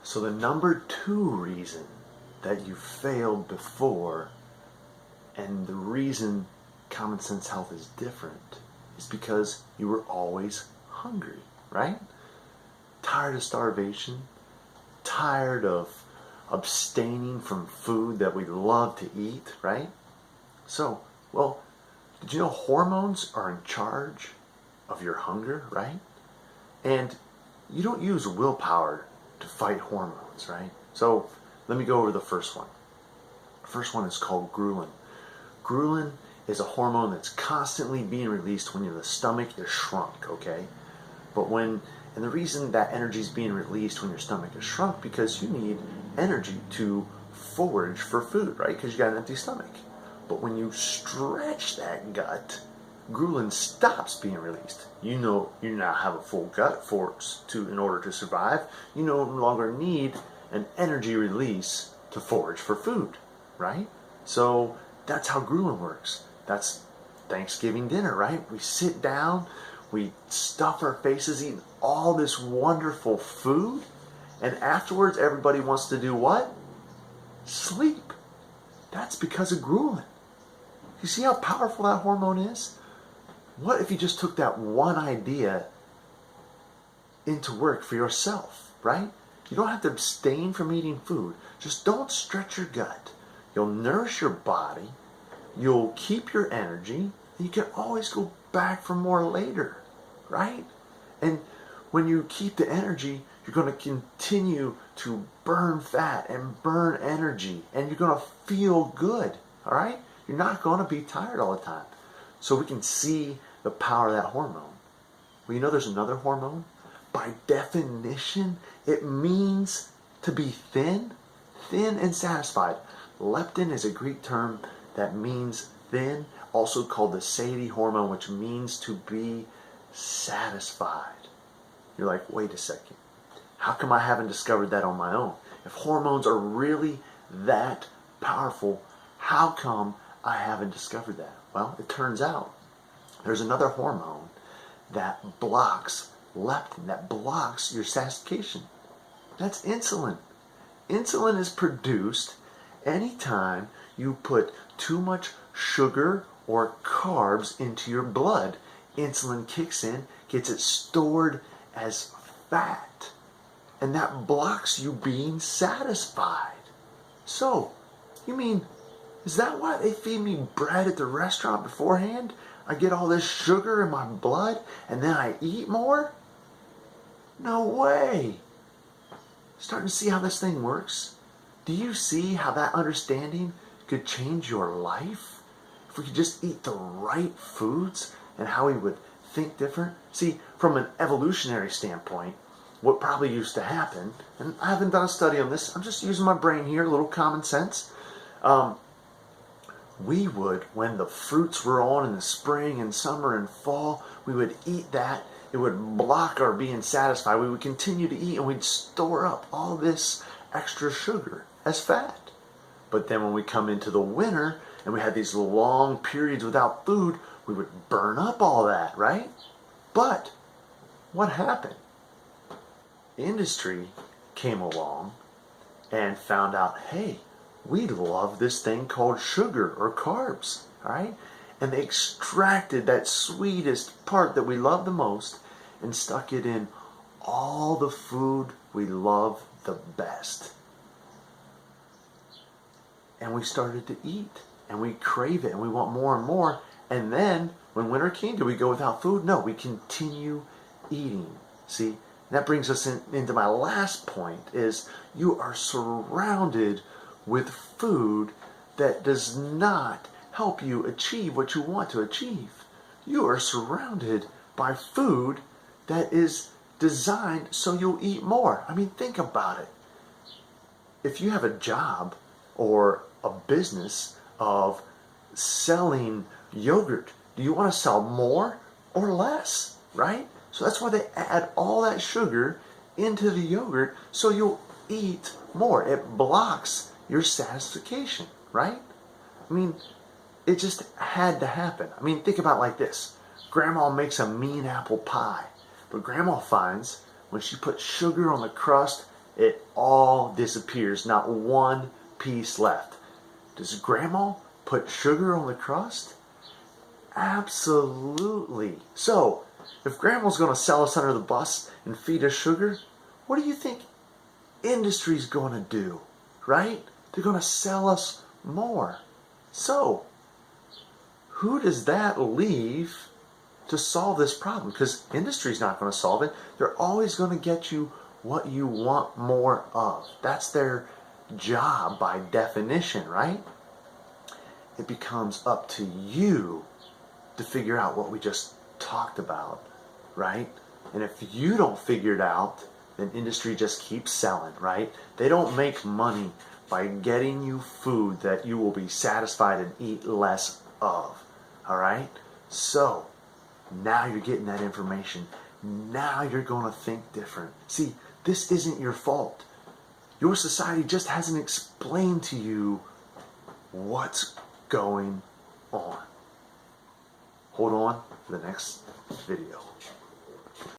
So the number two reason that you failed before, and the reason Common Sense Health is different, is because you were always hungry, right? Tired of starvation, tired of abstaining from food that we love to eat, right? So, well, did you know hormones are in charge of your hunger, right? And you don't use willpower to fight hormones, right? So let me go over the first one. The first one is called ghrelin. Ghrelin is a hormone that's constantly being released when the stomach is shrunk, okay? And the reason that energy is being released when your stomach is shrunk, because you need energy to forage for food, right? Because you got an empty stomach. But when you stretch that gut, ghrelin stops being released. You now have a full gut in order to survive. You no longer need an energy release to forage for food, right? So that's how ghrelin works. That's Thanksgiving dinner, right? We sit down, we stuff our faces eating all this wonderful food, and afterwards everybody wants to do what? Sleep. That's because of ghrelin. You see how powerful that hormone is? What if you just took that one idea into work for yourself, right? You don't have to abstain from eating food. Just don't stretch your gut. You'll nourish your body. You'll keep your energy. And you can always go back for more later, right? And when you keep the energy, you're going to continue to burn fat and burn energy. And you're going to feel good, all right? You're not going to be tired all the time. So we can see the power of that hormone. Well, you know there's another hormone? By definition, it means to be thin and satisfied. Leptin is a Greek term that means thin, also called the satiety hormone, which means to be satisfied. You're like, wait a second. How come I haven't discovered that on my own? If hormones are really that powerful, how come I haven't discovered that? Well, it turns out there's another hormone that blocks leptin, that blocks your satiation. That's insulin. Insulin is produced anytime you put too much sugar or carbs into your blood. Insulin kicks in, gets it stored as fat, and that blocks you being satisfied. So, you mean, is that why they feed me bread at the restaurant beforehand? I get all this sugar in my blood and then I eat more? No way. Starting to see how this thing works? Do you see how that understanding could change your life? If we could just eat the right foods and how we would think different? See, from an evolutionary standpoint, what probably used to happen, and I haven't done a study on this, I'm just using my brain here, a little common sense. We would, when the fruits were on in the spring and summer and fall, we would eat that. It would block our being satisfied. We would continue to eat and we'd store up all this extra sugar as fat. But then when we come into the winter and we had these long periods without food, we would burn up all that, right? But what happened? Industry came along and found out, hey, we love this thing called sugar or carbs, all right? And they extracted that sweetest part that we love the most and stuck it in all the food we love the best. And we started to eat, and we crave it, and we want more and more. And then, when winter came, do we go without food? No, we continue eating. See, that brings us into my last point, is you are surrounded with food that does not help you achieve what you want to achieve. You are surrounded by food that is designed so you'll eat more. I mean, think about it. If you have a job or a business of selling yogurt, do you want to sell more or less, right? So that's why they add all that sugar into the yogurt so you'll eat more. It blocks your satisfaction, right? I mean, it just had to happen. I mean, think about it like this. Grandma makes a mean apple pie, but Grandma finds when she puts sugar on the crust, It all disappears, not one piece left. Does Grandma put sugar on the crust? Absolutely. So, if Grandma's going to sell us under the bus and feed us sugar, what do you think industry's going to do? Right? They're going to sell us more. So, who does that leave to solve this problem? Because industry's not going to solve it. They're always going to get you what you want more of. That's their job by definition, right? It becomes up to you to figure out what we just talked about, right? And if you don't figure it out, then industry just keeps selling, right? They don't make money by getting you food that you will be satisfied and eat less of, all right? So, now you're getting that information. Now you're going to think different. See, this isn't your fault. Your society just hasn't explained to you what's going on. Hold on for the next video.